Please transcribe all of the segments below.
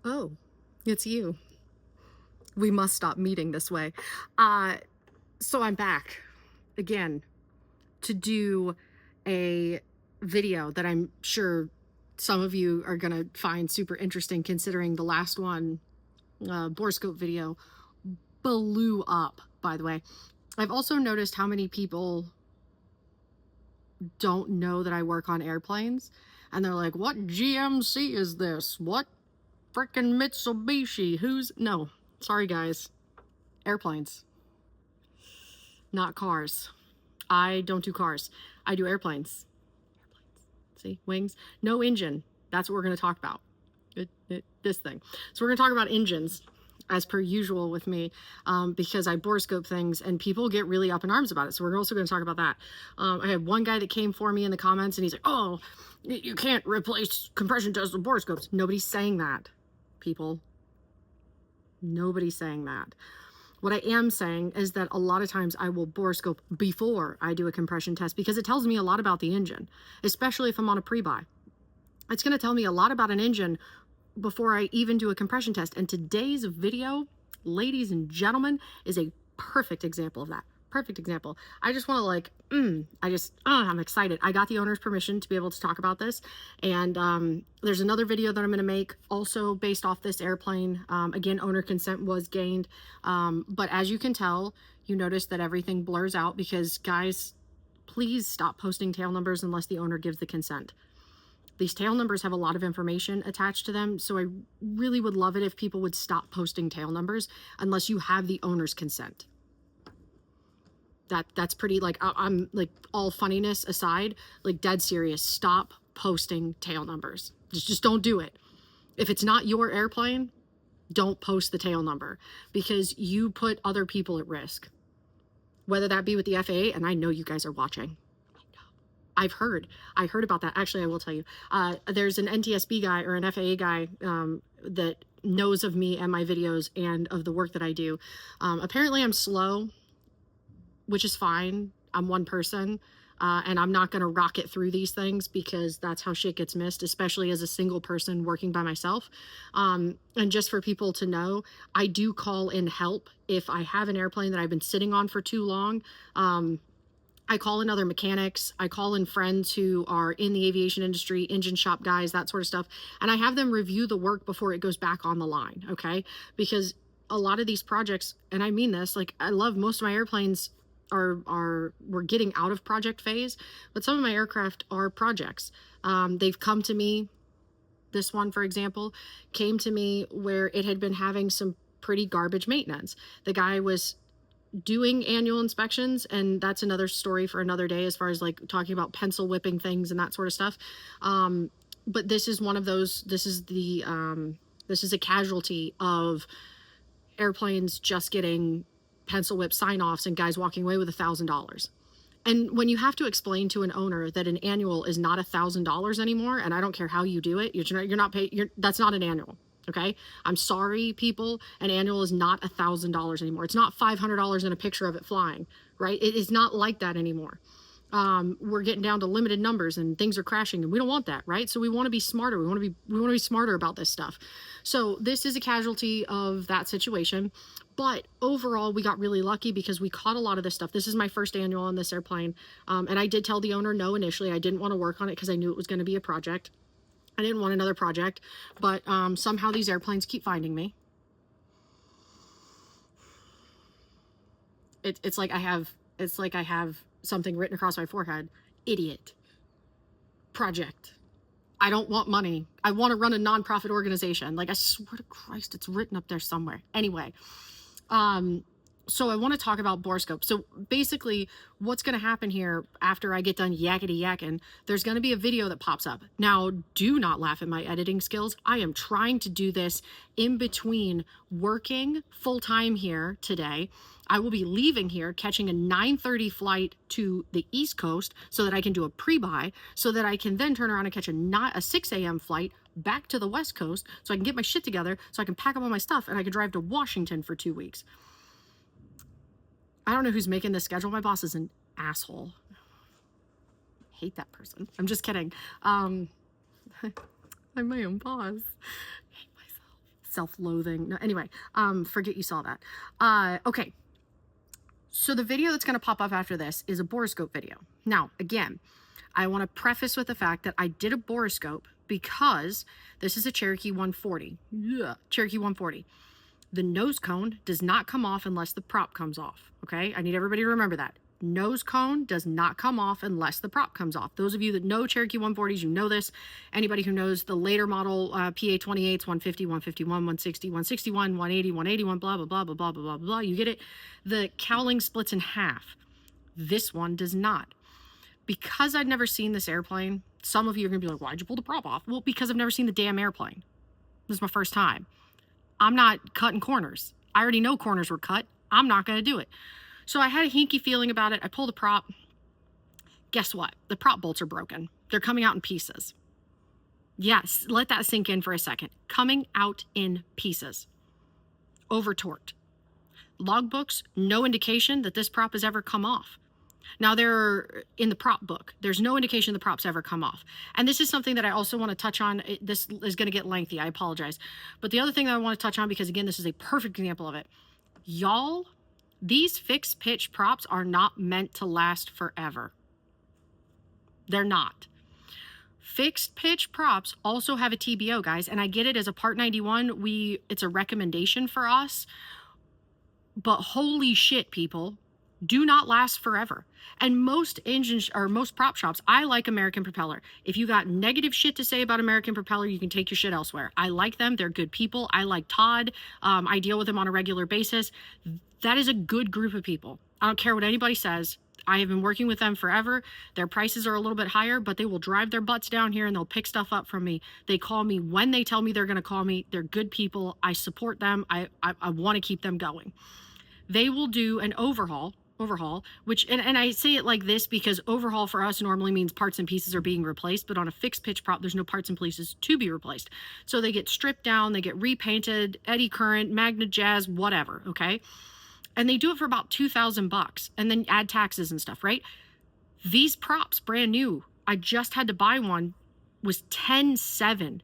Oh, it's you. We must stop meeting this way. So I'm back again to do a video that I'm sure some of you are going to find super interesting, considering the last one, Borescope video, blew up, by the way. I've also noticed how many people don't know that I work on airplanes, and they're like, what GMC is this? What frickin' Mitsubishi? No, sorry guys, airplanes, not cars. I don't do cars. I do airplanes. See, wings, no engine. That's what we're going to talk about. This thing. So we're going to talk about engines, as per usual with me, because I borescope things and people get really up in arms about it. So we're also going to talk about that. I had one guy that came for me in the comments and he's like, oh, you can't replace compression tests with borescopes. Nobody's saying that, people. Nobody's saying that. What I am saying is that a lot of times I will borescope before I do a compression test because it tells me a lot about the engine, especially if I'm on a pre-buy. It's going to tell me a lot about an engine before I even do a compression test. And today's video, ladies and gentlemen, is a perfect example of that. Perfect example. I just want to like, I'm excited. I got the owner's permission to be able to talk about this. And there's another video that I'm going to make also based off this airplane. Again, owner consent was gained. But as you can tell, you notice that everything blurs out because guys, please stop posting tail numbers unless the owner gives the consent. These tail numbers have a lot of information attached to them, so I really would love it if people would stop posting tail numbers unless you have the owner's consent. That's pretty, like, I'm like, all funniness aside, like dead serious, stop posting tail numbers. Just don't do it. If it's not your airplane, don't post the tail number because you put other people at risk. Whether that be with the FAA, and I know you guys are watching. I heard about that. Actually, I will tell you, there's an NTSB guy or an FAA guy that knows of me and my videos and of the work that I do. Apparently I'm slow, which is fine. I'm one person, and I'm not going to rocket through these things because that's how shit gets missed, especially as a single person working by myself. And just for people to know, I do call in help if I have an airplane that I've been sitting on for too long. I call in other mechanics. I call in friends who are in the aviation industry, engine shop guys, that sort of stuff. And I have them review the work before it goes back on the line, okay? Because a lot of these projects, and I mean this, like I love most of my airplanes we're getting out of project phase, but some of my aircraft are projects. They've come to me, this one, for example, came to me where it had been having some pretty garbage maintenance. The guy was doing annual inspections, and that's another story for another day as far as like talking about pencil whipping things and that sort of stuff. But this is one of those, this is a casualty of airplanes just getting pencil whip sign-offs and guys walking away with $1,000. And when you have to explain to an owner that an annual is not $1,000 anymore, and I don't care how you do it, you're not paid, that's not an annual. Okay, I'm sorry, people. An annual is not $1,000 anymore. It's not $500 and a picture of it flying, right? It is not like that anymore. We're getting down to limited numbers and things are crashing, and we don't want that, right? So we want to be smarter. We want to be smarter about this stuff. So this is a casualty of that situation. But overall, we got really lucky because we caught a lot of this stuff. This is my first annual on this airplane, and I did tell the owner no initially. I didn't want to work on it because I knew it was going to be a project. I didn't want another project, but somehow these airplanes keep finding me. It's like I have something written across my forehead. Idiot. Project. I don't want money. I want to run a nonprofit organization. Like, I swear to Christ, it's written up there somewhere. Anyway, so I want to talk about Borescope. So basically what's going to happen here after I get done yakety yakking, there's going to be a video that pops up. Now, do not laugh at my editing skills. I am trying to do this in between working full time here today. I will be leaving here, catching a 9:30 flight to the East Coast so that I can do a pre-buy, so that I can then turn around and catch a 6 a.m. flight back to the West Coast so I can get my shit together, so I can pack up all my stuff and I can drive to Washington for 2 weeks. I don't know who's making this schedule. My boss is an asshole. I hate that person. I'm just kidding. I'm my own boss. I hate myself. self-loathing. No, anyway, forget you saw that. Okay. So the video that's going to pop up after this is a borescope video. Now, again, I want to preface with the fact that I did a borescope because this is a Cherokee 140. Yeah, Cherokee 140. The nose cone does not come off unless the prop comes off, okay? I need everybody to remember that. Nose cone does not come off unless the prop comes off. Those of you that know Cherokee 140s, you know this. Anybody who knows the later model PA-28s, 150, 151, 160, 161, 180, 181, blah, blah, blah, blah, blah, blah, blah, blah. You get it? The cowling splits in half. This one does not. Because I'd never seen this airplane, some of you are going to be like, why'd you pull the prop off? Well, because I've never seen the damn airplane. This is my first time. I'm not cutting corners. I already know corners were cut. I'm not going to do it. So I had a hinky feeling about it. I pulled the prop. Guess what? The prop bolts are broken. They're coming out in pieces. Yes, let that sink in for a second. Coming out in pieces. Over torqued. Logbooks, no indication that this prop has ever come off. Now, they're in the prop book. There's no indication the props ever come off. And this is something that I also want to touch on. This is going to get lengthy. I apologize. But the other thing that I want to touch on, because again, this is a perfect example of it. Y'all, these fixed pitch props are not meant to last forever. They're not. Fixed pitch props also have a TBO, guys. And I get it, as a Part 91, it's a recommendation for us. But holy shit, people, do not last forever. And most engines or most prop shops, I like American Propeller. If you got negative shit to say about American Propeller, you can take your shit elsewhere. I like them. They're good people. I like Todd. I deal with him on a regular basis. That is a good group of people. I don't care what anybody says. I have been working with them forever. Their prices are a little bit higher, but they will drive their butts down here and they'll pick stuff up from me. They call me when they tell me they're going to call me. They're good people. I support them. I want to keep them going. They will do an overhaul, which, and I say it like this because overhaul for us normally means parts and pieces are being replaced, but on a fixed pitch prop, there's no parts and pieces to be replaced. So they get stripped down, they get repainted, eddy current, magnet jazz, whatever, okay? And they do it for about $2,000 and then add taxes and stuff, right? These props, brand new, I just had to buy one, was $10,700.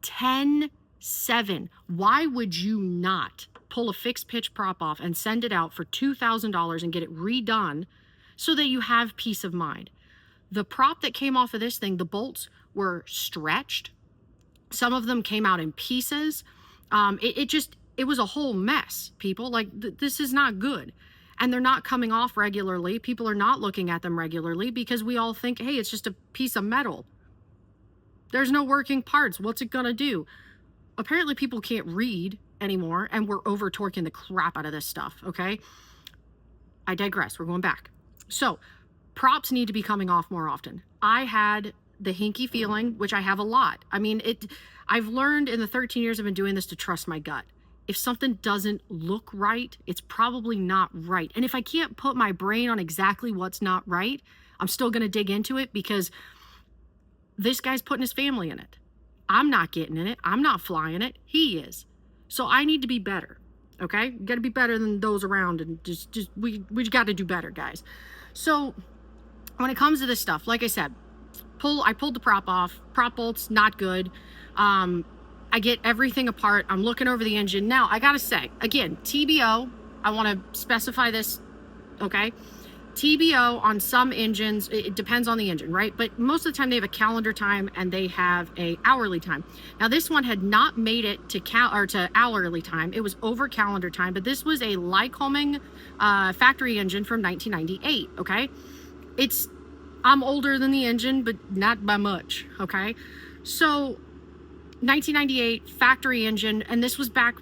$10,700. Why would you not pull a fixed pitch prop off and send it out for $2,000 and get it redone so that you have peace of mind? The prop that came off of this thing, the bolts were stretched. Some of them came out in pieces. It was a whole mess, people. Like, this is not good. And they're not coming off regularly. People are not looking at them regularly because we all think, hey, it's just a piece of metal. There's no working parts. What's it gonna do? Apparently people can't read anymore, and we're over torquing the crap out of this stuff, okay? I digress. We're going back. So props need to be coming off more often. I had the hinky feeling, which I have a lot. I mean, I've learned in the 13 years I've been doing this to trust my gut. If something doesn't look right, it's probably not right. And if I can't put my brain on exactly what's not right, I'm still going to dig into it because this guy's putting his family in it. I'm not getting in it. I'm not flying it. He is. So I need to be better. Okay? You got to be better than those around, and we just got to do better, guys. So when it comes to this stuff, like I said, I pulled the prop off. Prop bolts, not good. I get everything apart. I'm looking over the engine. Now, I got to say, again, TBO, I want to specify this, okay? TBO on some engines, it depends on the engine, right? But most of the time they have a calendar time and they have a hourly time. Now this one had not made it to hourly time. It was over calendar time, but this was a Lycoming factory engine from 1998, okay? I'm older than the engine, but not by much, okay? So 1998 factory engine, and this was back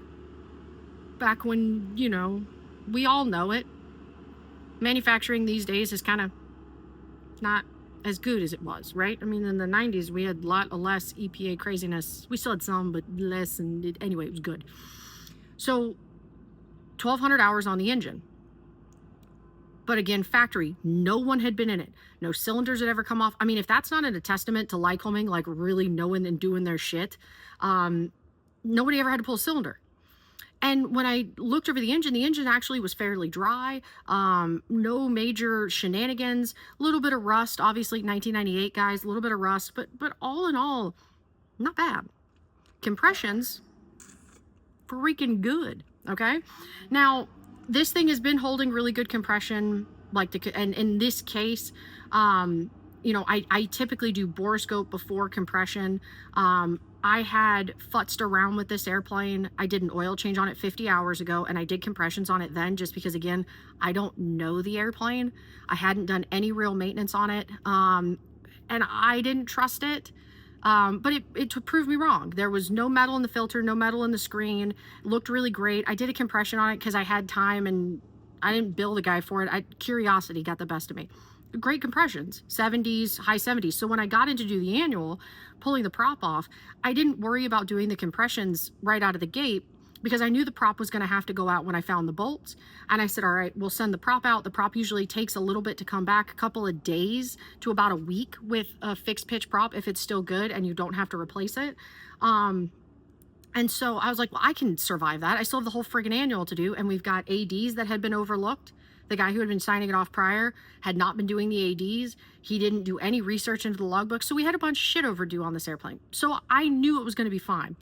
when, you know, we all know it. Manufacturing these days is kind of not as good as it was, right? I mean, in the 90s, we had a lot less EPA craziness. We still had some, but less, and anyway, it was good. So 1,200 hours on the engine. But again, factory, no one had been in it. No cylinders had ever come off. I mean, if that's not a testament to Lycoming, like really knowing and doing their shit, nobody ever had to pull a cylinder. And when I looked over the engine actually was fairly dry. No major shenanigans. A little bit of rust, obviously 1998, guys, a little bit of rust, but all in all, not bad. Compressions, freaking good. Okay. Now, this thing has been holding really good compression, and in this case, you know, I typically do borescope before compression. I had futzed around with this airplane. I did an oil change on it 50 hours ago, and I did compressions on it then, just because, again, I don't know the airplane. I hadn't done any real maintenance on it, and I didn't trust it. But it proved me wrong. There was no metal in the filter, no metal in the screen. It looked really great. I did a compression on it because I had time, and I didn't bill the guy for it. Curiosity got the best of me. Great compressions, 70s, high 70s. So when I got in to do the annual, pulling the prop off, I didn't worry about doing the compressions right out of the gate, because I knew the prop was going to have to go out when I found the bolts. And I said, all right, we'll send the prop out. The prop usually takes a little bit to come back, a couple of days to about a week with a fixed pitch prop, if it's still good and you don't have to replace it. And so I was like, well, I can survive that. I still have the whole friggin' annual to do. And we've got ADs that had been overlooked. The guy who had been signing it off prior had not been doing the ADs. He didn't do any research into the logbook. So we had a bunch of shit overdue on this airplane. So I knew it was going to be fine.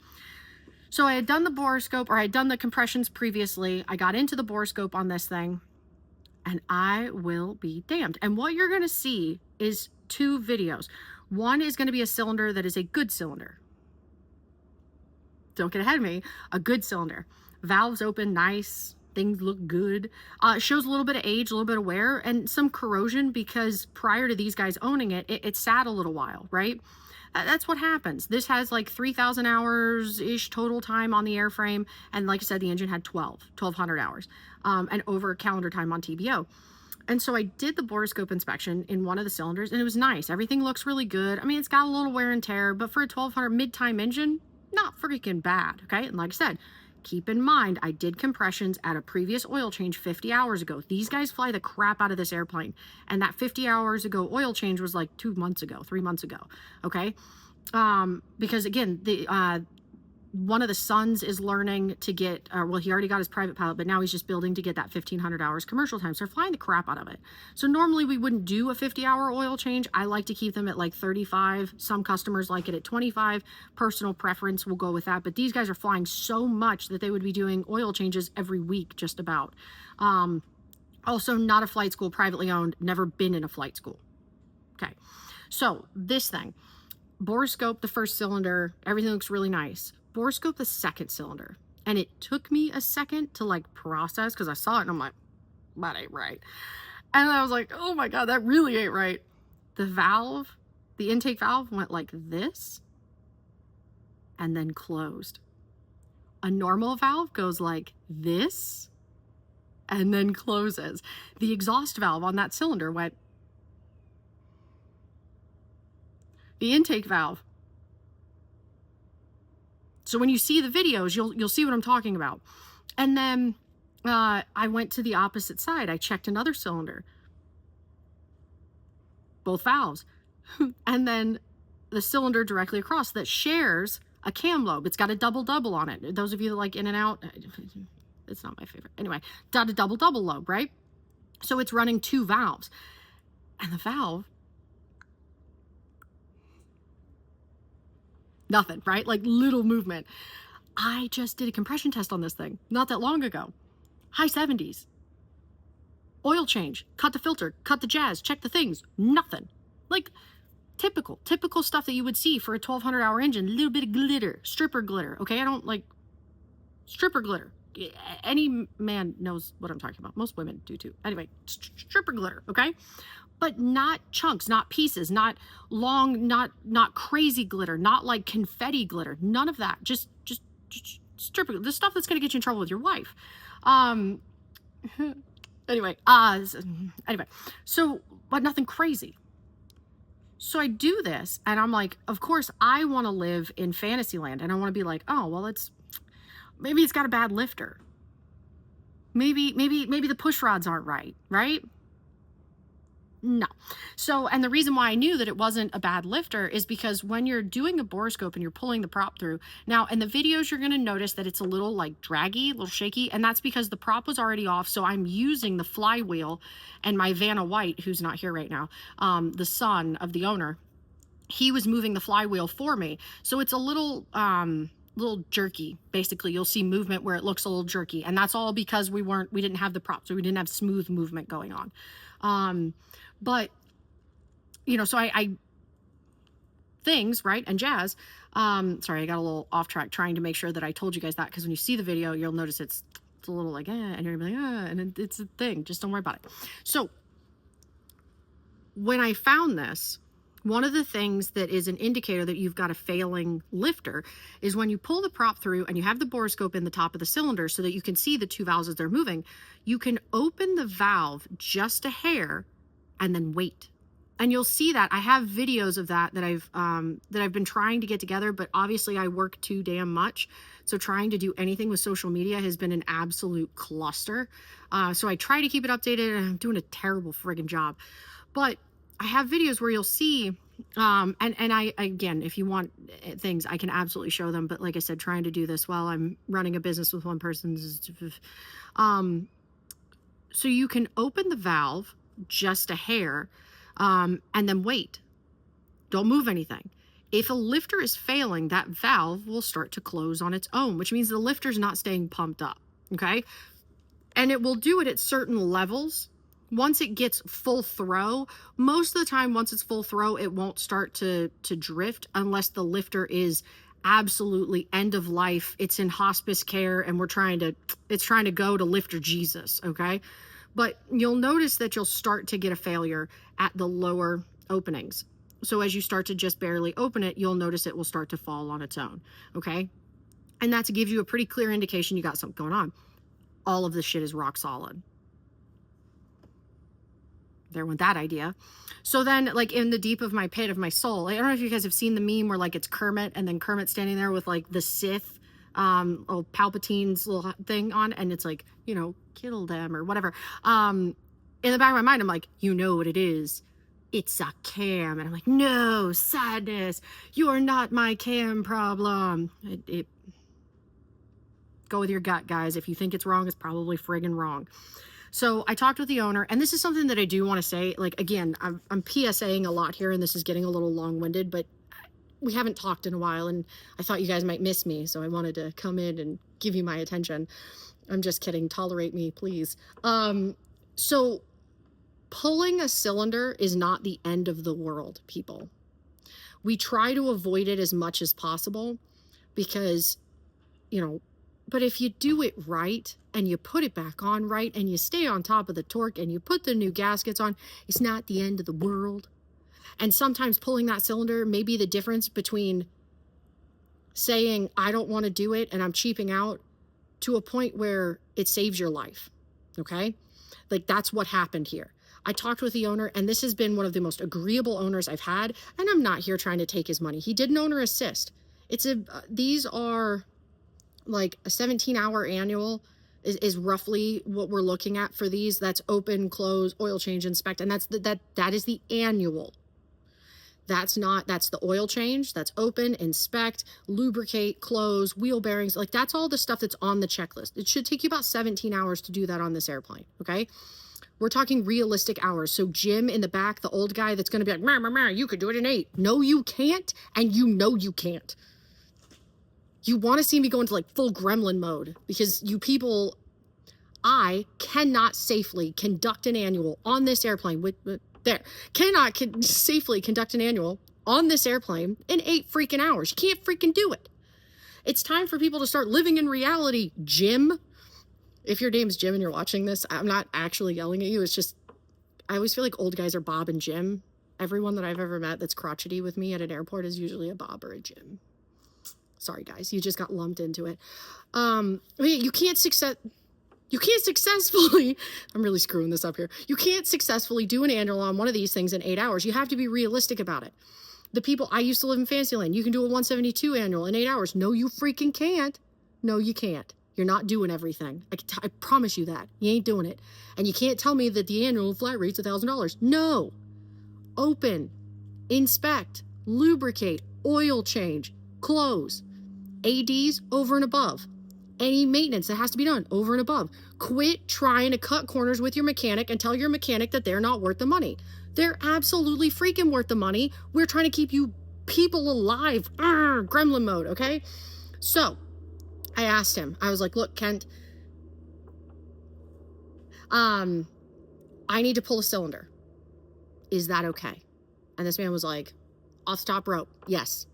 So I had done the borescope, or I had done the compressions previously. I got into the borescope on this thing, and I will be damned. And what you're going to see is two videos. One is going to be a cylinder that is a good cylinder. Don't get ahead of me. A good cylinder. Valves open, nice. Things look good. Shows a little bit of age, a little bit of wear, and some corrosion, because prior to these guys owning it, it sat a little while, right? That's what happens. This has like 3,000 hours-ish total time on the airframe. And like I said, the engine had 1,200 hours, and over calendar time on TBO. And so I did the borescope inspection in one of the cylinders, and it was nice. Everything looks really good. I mean, it's got a little wear and tear, but for a 1,200 mid-time engine, not freaking bad, okay? And like I said, keep in mind, I did compressions at a previous oil change 50 hours ago. These guys fly the crap out of this airplane. And that 50 hours ago oil change was like 2 months ago, 3 months ago, okay? Because again, one of the sons is learning to get, well, he already got his private pilot, but now he's just building to get that 1,500 hours commercial time. So they're flying the crap out of it. So normally we wouldn't do a 50-hour oil change. I like to keep them at like 35. Some customers like it at 25. Personal preference will go with that. But these guys are flying so much that they would be doing oil changes every week, just about. Also, not a flight school, privately owned, never been in a flight school. Okay, so this thing, borescope the first cylinder, everything looks really nice. Borescope the second cylinder, and it took me a second to like process, because I saw it and I'm like, that ain't right. And I was like, oh my god, that really ain't right. The valve, the intake valve, went like this and then closed. A normal valve goes like this and then closes. The exhaust valve on that cylinder went. The intake valve. So when you see the videos, you'll see what I'm talking about. And then I went to the opposite side. I checked another cylinder. Both valves. And then the cylinder directly across that shares a cam lobe. It's got a double-double on it. Those of you that like in and out, it's not my favorite. Anyway, got a double-double lobe, right? So it's running two valves. And the valve, nothing, right? Like little movement. I just did a compression test on this thing not that long ago. High 70s. Oil change, cut the filter, cut the jazz, check the things, nothing. Like typical stuff that you would see for a 1,200 hour engine. A little bit of glitter, stripper glitter, okay? I don't like stripper glitter. Any man knows what I'm talking about. Most women do too. Anyway, stripper glitter, okay? But not chunks, not pieces, not long, not crazy glitter, not like confetti glitter, none of that. Just stripper, the stuff that's gonna get you in trouble with your wife. Anyway, so, but nothing crazy. So I do this, and I'm like, of course, I want to live in Fantasyland, and I want to be like, oh, well, maybe it's got a bad lifter. Maybe the push rods aren't right, right? No. So, and the reason why I knew that it wasn't a bad lifter is because when you're doing a borescope and you're pulling the prop through, now in the videos, you're going to notice that it's a little like draggy, a little shaky, and that's because the prop was already off. So I'm using the flywheel, and my Vanna White, who's not here right now, the son of the owner, he was moving the flywheel for me. So it's a little, little jerky. Basically, you'll see movement where it looks a little jerky, and that's all because we didn't have the props, so we didn't have smooth movement going on. But you know, so I things, right, and jazz. Sorry, I got a little off track trying to make sure that I told you guys that, because when you see the video, you'll notice it's a little like, and you're gonna be like, and it's a thing. Just don't worry about it. So when I found this, one of the things that is an indicator that you've got a failing lifter is when you pull the prop through and you have the borescope in the top of the cylinder so that you can see the two valves as they're moving, you can open the valve just a hair and then wait. And you'll see that I have videos of that I've been trying to get together, but obviously I work too damn much. So trying to do anything with social media has been an absolute cluster. So I try to keep it updated, and I'm doing a terrible friggin' job. But I have videos where you'll see, and I, again, if you want things, I can absolutely show them. But like I said, trying to do this while I'm running a business with one person. So you can open the valve just a hair, and then wait. Don't move anything. If a lifter is failing, that valve will start to close on its own, which means the lifter's not staying pumped up, okay? And it will do it at certain levels. Once it gets full throw, most of the time, once it's full throw, it won't start to drift unless the lifter is absolutely end of life. It's in hospice care, and it's trying to go to lifter Jesus, okay? But you'll notice that you'll start to get a failure at the lower openings. So as you start to just barely open it, you'll notice it will start to fall on its own, okay? And that gives you a pretty clear indication you got something going on. All of this shit is rock solid. There went that idea. So then, like, in the deep of my pit of my soul, I don't know if you guys have seen the meme where, like, it's Kermit, and then Kermit standing there with, like, the Sith, Palpatine's little thing on, and it's like, you know, kill them or whatever. In the back of my mind, I'm like, you know what it is. It's a cam. And I'm like, no, sadness. You're not my cam problem. Go with your gut, guys. If you think it's wrong, it's probably friggin' wrong. So I talked with the owner, and this is something that I do want to say. Like, again, I'm PSAing a lot here, and this is getting a little long-winded, but we haven't talked in a while, and I thought you guys might miss me, so I wanted to come in and give you my attention. I'm just kidding. Tolerate me, please. So pulling a cylinder is not the end of the world, people. We try to avoid it as much as possible because, you know, but if you do it right and you put it back on right and you stay on top of the torque and you put the new gaskets on, it's not the end of the world. And sometimes pulling that cylinder may be the difference between saying, I don't want to do it and I'm cheaping out, to a point where it saves your life, okay? Like, that's what happened here. I talked with the owner, and this has been one of the most agreeable owners I've had, and I'm not here trying to take his money. He did an owner assist. These are like a 17-hour annual is roughly what we're looking at for these. That's open, close, oil change, inspect, and that is the annual. That's the oil change, that's open, inspect, lubricate, close, wheel bearings. Like, that's all the stuff that's on the checklist. It should take you about 17 hours to do that on this airplane, okay? We're talking realistic hours. So Jim in the back, the old guy that's going to be like, you could do it in 8. No, you can't, and you know you can't. You want to see me go into, like, full gremlin mode, because you people, I cannot safely conduct an annual on this airplane safely conduct an annual on this airplane in 8 freaking hours. You can't freaking do it. It's time for people to start living in reality, Jim. If your name's Jim and you're watching this, I'm not actually yelling at you. It's just, I always feel like old guys are Bob and Jim. Everyone that I've ever met that's crotchety with me at an airport is usually a Bob or a Jim. Sorry, guys. You just got lumped into it. You can't successfully, I'm really screwing this up here. You can't successfully do an annual on one of these things in 8 hours. You have to be realistic about it. The people, I used to live in Fantasyland. You can do a 172 annual in 8 hours. No, you freaking can't. No, you can't. You're not doing everything. I promise you that. You ain't doing it. And you can't tell me that the annual flat rate's $1,000. No. Open, inspect, lubricate, oil change, close, ADs over and above. Any maintenance that has to be done over and above. Quit trying to cut corners with your mechanic and tell your mechanic that they're not worth the money. They're absolutely freaking worth the money. We're trying to keep you people alive. Gremlin mode, okay? So I asked him, I was like, look, Kent, I need to pull a cylinder. Is that okay? And this man was like, off the top rope, yes.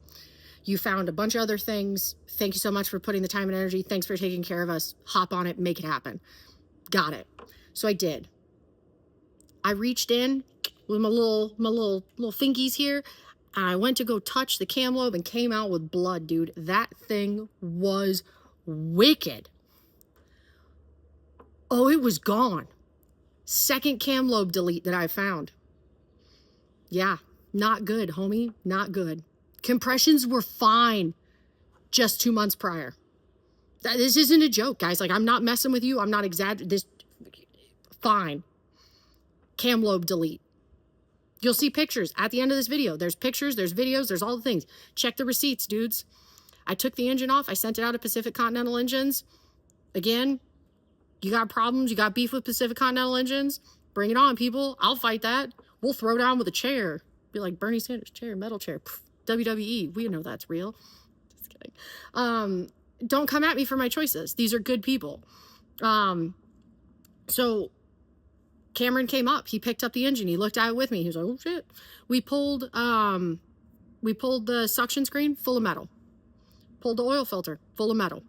You found a bunch of other things. Thank you so much for putting the time and energy. Thanks for taking care of us. Hop on it, make it happen. Got it. So I did. I reached in with my little fingies here, and I went to go touch the cam lobe and came out with blood, dude. That thing was wicked. Oh, it was gone. Second cam lobe delete that I found. Yeah, not good, homie. Not good. Compressions were fine just 2 months prior. This isn't a joke, guys. Like, I'm not messing with you. I'm not exaggerating. This, fine. Cam lobe delete. You'll see pictures at the end of this video. There's pictures, there's videos, there's all the things. Check the receipts, dudes. I took the engine off. I sent it out to Pacific Continental Engines. Again, you got problems, you got beef with Pacific Continental Engines, bring it on, people. I'll fight that. We'll throw down with a chair. Be like Bernie Sanders chair, metal chair. Pff, WWE, we know that's real. Just kidding. Don't come at me for my choices. These are good people. So Cameron came up. He picked up the engine. He looked at it with me. He was like, oh shit. We pulled the suction screen full of metal. Pulled the oil filter full of metal.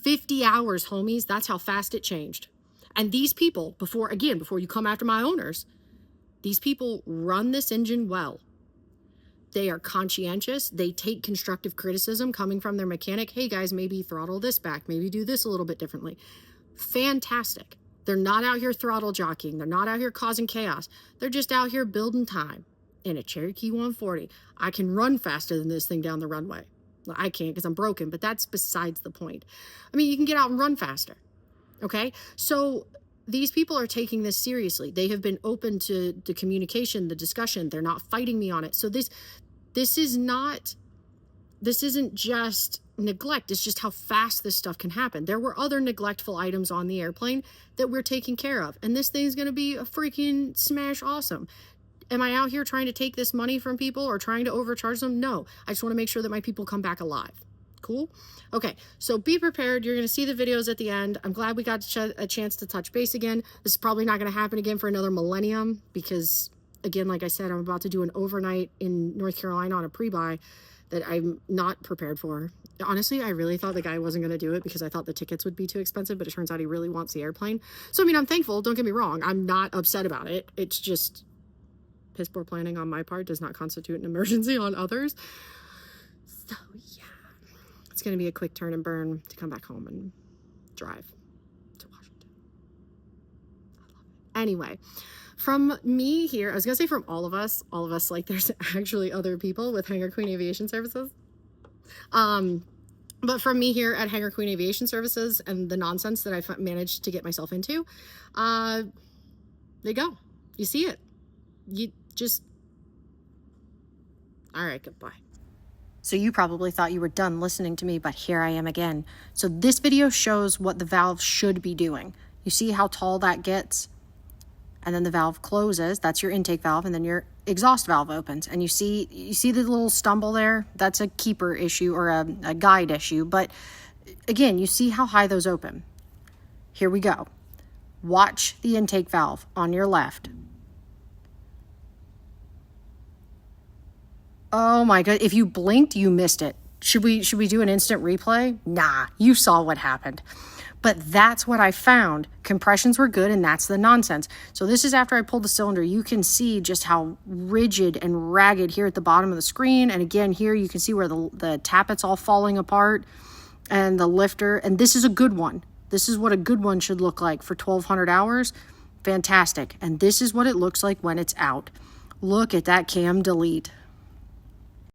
50 hours, homies. That's how fast it changed. And these people, before you come after my owners, these people run this engine well. They are conscientious. They take constructive criticism coming from their mechanic. Hey guys, maybe throttle this back. Maybe do this a little bit differently. Fantastic. They're not out here throttle jockeying. They're not out here causing chaos. They're just out here building time in a Cherokee 140. I can run faster than this thing down the runway. Well, I can't because I'm broken, but that's besides the point. I mean, you can get out and run faster. Okay? So these people are taking this seriously. They have been open to the communication, the discussion. They're not fighting me on it. So this isn't just neglect. It's just how fast this stuff can happen. There were other neglectful items on the airplane that we're taking care of. And this thing's going to be a freaking smash awesome. Am I out here trying to take this money from people or trying to overcharge them? No. I just want to make sure that my people come back alive. Cool? Okay, so be prepared. You're going to see the videos at the end. I'm glad we got a chance to touch base again. This is probably not going to happen again for another millennium because, again, like I said, I'm about to do an overnight in North Carolina on a pre-buy that I'm not prepared for. Honestly, I really thought the guy wasn't going to do it because I thought the tickets would be too expensive, but it turns out he really wants the airplane. So, I mean, I'm thankful. Don't get me wrong. I'm not upset about it. It's just piss poor planning on my part does not constitute an emergency on others. So, yeah. It's going to be a quick turn and burn to come back home and drive to Washington. I love it. Anyway, from me here, I was going to say from all of us, like there's actually other people with Hangar Queen Aviation Services. But from me here at Hangar Queen Aviation Services and the nonsense that I've managed to get myself into, there you go. You see it. You just, all right, goodbye. So you probably thought you were done listening to me, but here I am again. So this video shows what the valve should be doing. You see how tall that gets? And then the valve closes. That's your intake valve, and then your exhaust valve opens. And you see the little stumble there? That's a keeper issue or a guide issue. But again, you see how high those open. Here we go. Watch the intake valve on your left. Oh my God, if you blinked, you missed it. Should we do an instant replay? Nah, you saw what happened. But that's what I found. Compressions were good, and that's the nonsense. So this is after I pulled the cylinder. You can see just how rigid and ragged here at the bottom of the screen. And again, here you can see where the tappet's all falling apart and the lifter. And this is a good one. This is what a good one should look like for 1,200 hours. Fantastic. And this is what it looks like when it's out. Look at that cam delete.